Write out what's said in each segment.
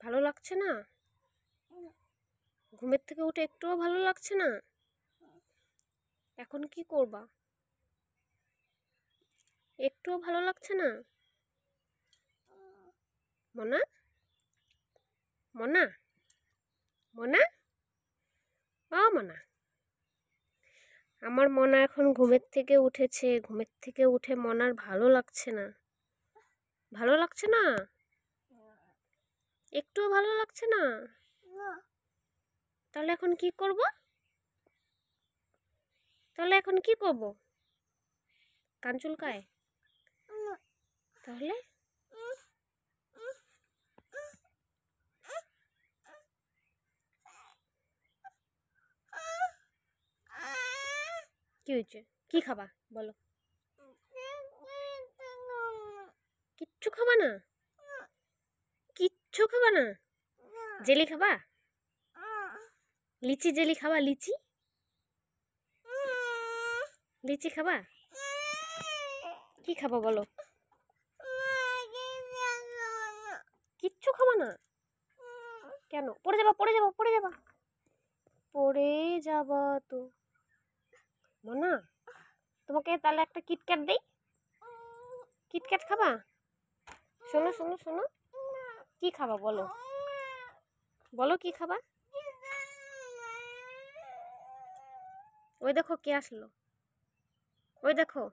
ভালো লাগছে না? ঘুমের থেকে উঠে একটুও ভালো লাগছে না? এখন কি করবা? একটুও ভালো লাগছে না? মনা, মনা, মনা, ও মনা। আমার মনা এখন ঘুমের থেকে উঠেছে। ঘুমের থেকে উঠে মনার ভালো লাগছে না। ভালো লাগছে না? একটুও ভালো লাগছে না? তাহলে এখন কি করব? তাহলে এখন কি করব? কান চুলকায়? তাহলে কি হয়েছে? কি খাবা বলো? কিচ্ছু খাবা না? কিচ্ছু খাবা না? জেলি খাবা? লিচি জেলি খাবা? লিচি লিচি খাবা? কি খাবা বলো? কিচ্ছু খাবা না? কেন? পড়ে যাবা, পড়ে যাবা, পড়ে যাবা, পড়ে যাবা তো। মনা, তোমাকে তাহলে একটা কিটক্যাট দেই। কিটক্যাট খাবা? শোনো শোনো শোনো, কি খাবা বলো? বলো কি খাবা? ওই দেখো কে আসলো, ওই দেখো।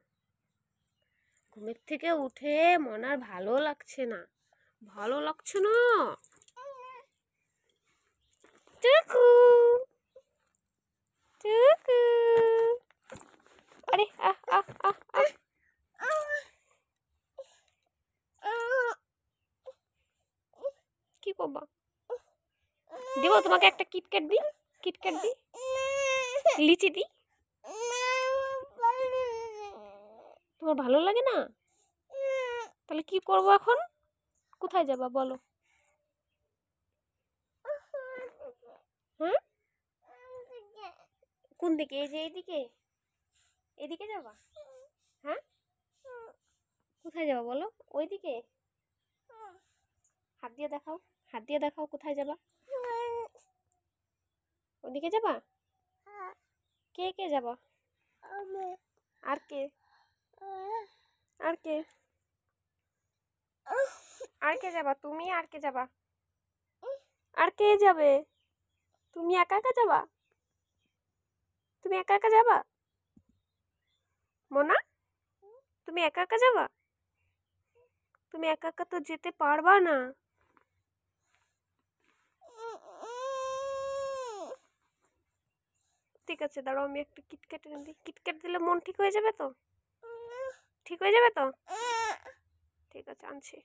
ঘুমের থেকে উঠে মনার ভালো লাগছে না। ভালো লাগছে না? টুকু টুকু, আরে আহ আহ আহ আহ। কি করবা? দিব তোমাকে একটা কিটক্যাট দি, কিটক্যাট দি, লিচি দি। তোমার ভালো লাগে না? তাহলে কি করবো এখন? কোথায় যাবা বলো? হ্যাঁ, কোন দিকে? এই যে এইদিকে, এদিকে যাবা? হ্যাঁ, কোথায় যাবা বলো? ওইদিকে হাত দিয়ে দেখাও, হাত দিয়ে দেখাও কোথায় যাবা? ওদিকে যাবা? কে কে যাবা? আর কে? আর কে? আর কে যাবা? তুমি আর কে যাবা? আর কে যাবে? তুমি একা একা যাবা? তুমি একা একা যাবা? মোনা, তুমি একা একা যাবা? তুমি একা একা তো যেতে পারবা না। ঠিক আছে, দাঁড়াও আমি একটা কিটক্যাট এনে দিই। কিটক্যাট দিলে মন ঠিক হয়ে যাবে তো? ঠিক হয়ে যাবে তো? ঠিক আছে, আনছি।